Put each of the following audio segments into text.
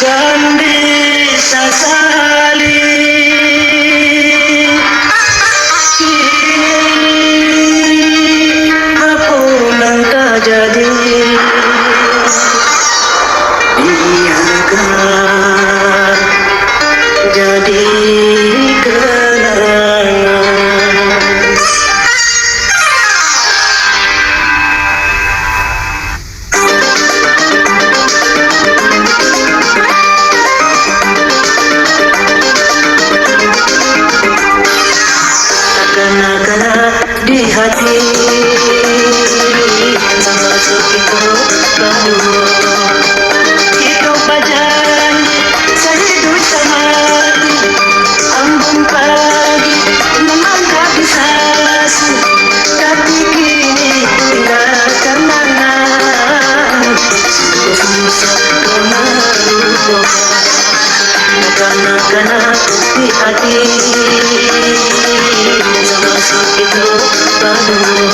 kan disesali. Kini aku yang tak jadi, biarkan jadi kenangan. Kena-kena di hati termasuk itu berdua. Itu pacaran sehidup semati, ambung pagi memang tak bisa su, tapi kini tinggal kenangan. Susah kemaru kena-kena di hati termasuk itu berdua.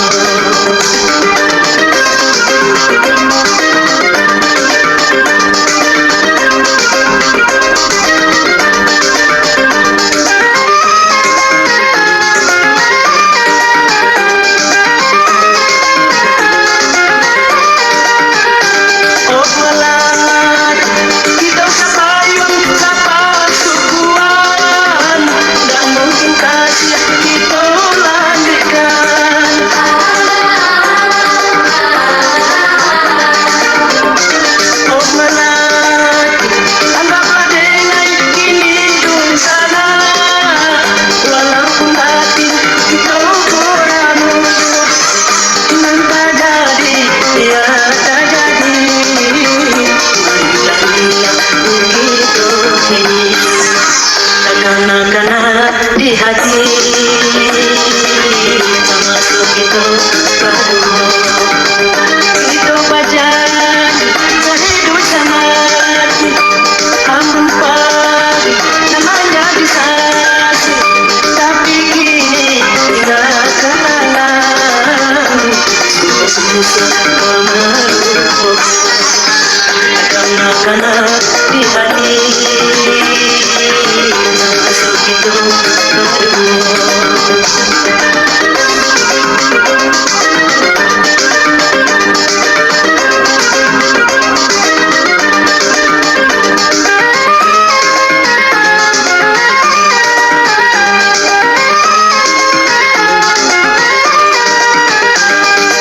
Oh malam kita sapayun sapa sukuan, gak mungkin kasih kita lanjutkan. Oh melati anggaplah dengan kini dun sana, walaupun hati kita kurang musuh, nan tak jadi ya tak jadi. Begitu kini kena-kena di hati termasuk itu berdua. Itu pacaran sehidup semati, ambung pagi namanya bisa su, tapi kini tinggal kenangan. Susah kemeruh kena-kena di hati termasuk itu berdua.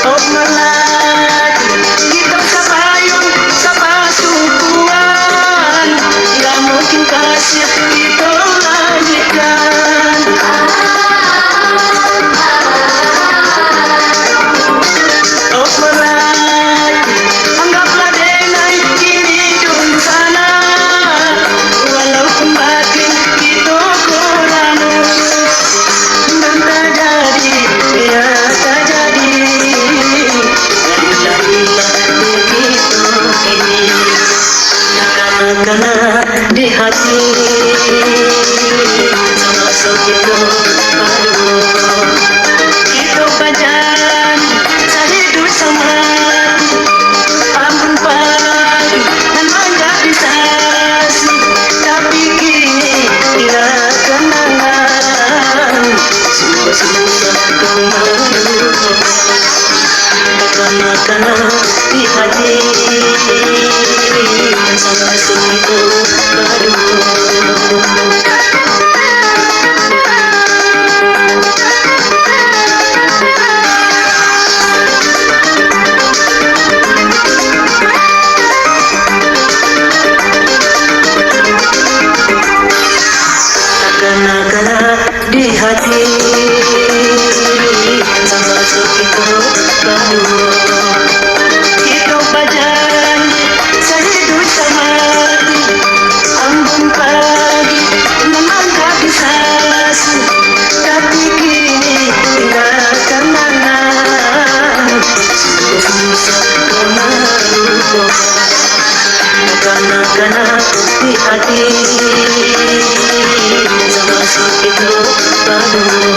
Oh melati kita sapayun sapa sukuan, gak mungkin kasih kita lanjutkan. Oh melati anggaplah dengan kini dun sana, walaupun batin kita kurang musuh, dan tak jadi ya tak jadi. Begitu kini kena-kena di hati termasuk itu berdua. Itu pacaran sehidup semati, ambung pagi memang tak bisa su, tapi kini tinggal kenangan. Susah kemeruh kena-kena di hati termasuk itu berdua. Kena-kena di hati termasuk itu berdua. Itu pacaran sehidup semati, ambung pagi memang tak bisa su, tapi kini tinggal kenangan. Susah kemeruh kena-kena di hati termasuk itu berdua.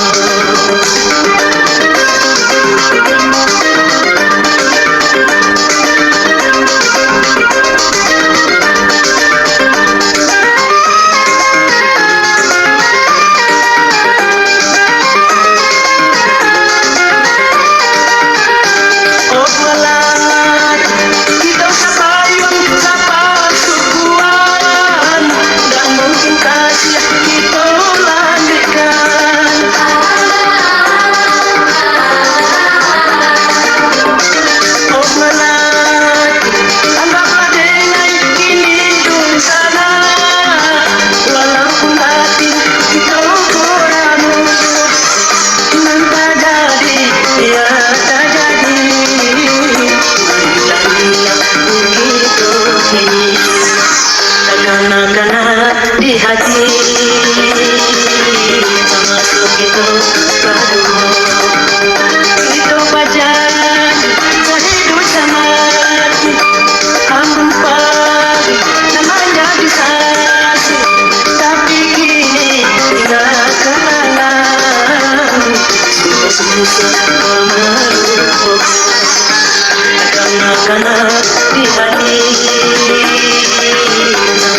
Kana di hati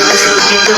masuk itu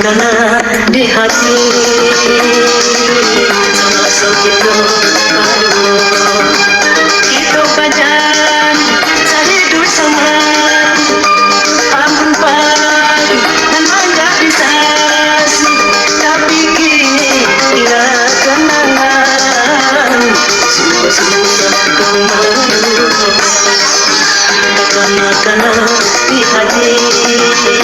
Kana di hati masuk itu baru itu pajan saya hidup sama ampun pagi dan banyak disasi tapi kini tidak kenangan susah kembali kana di hati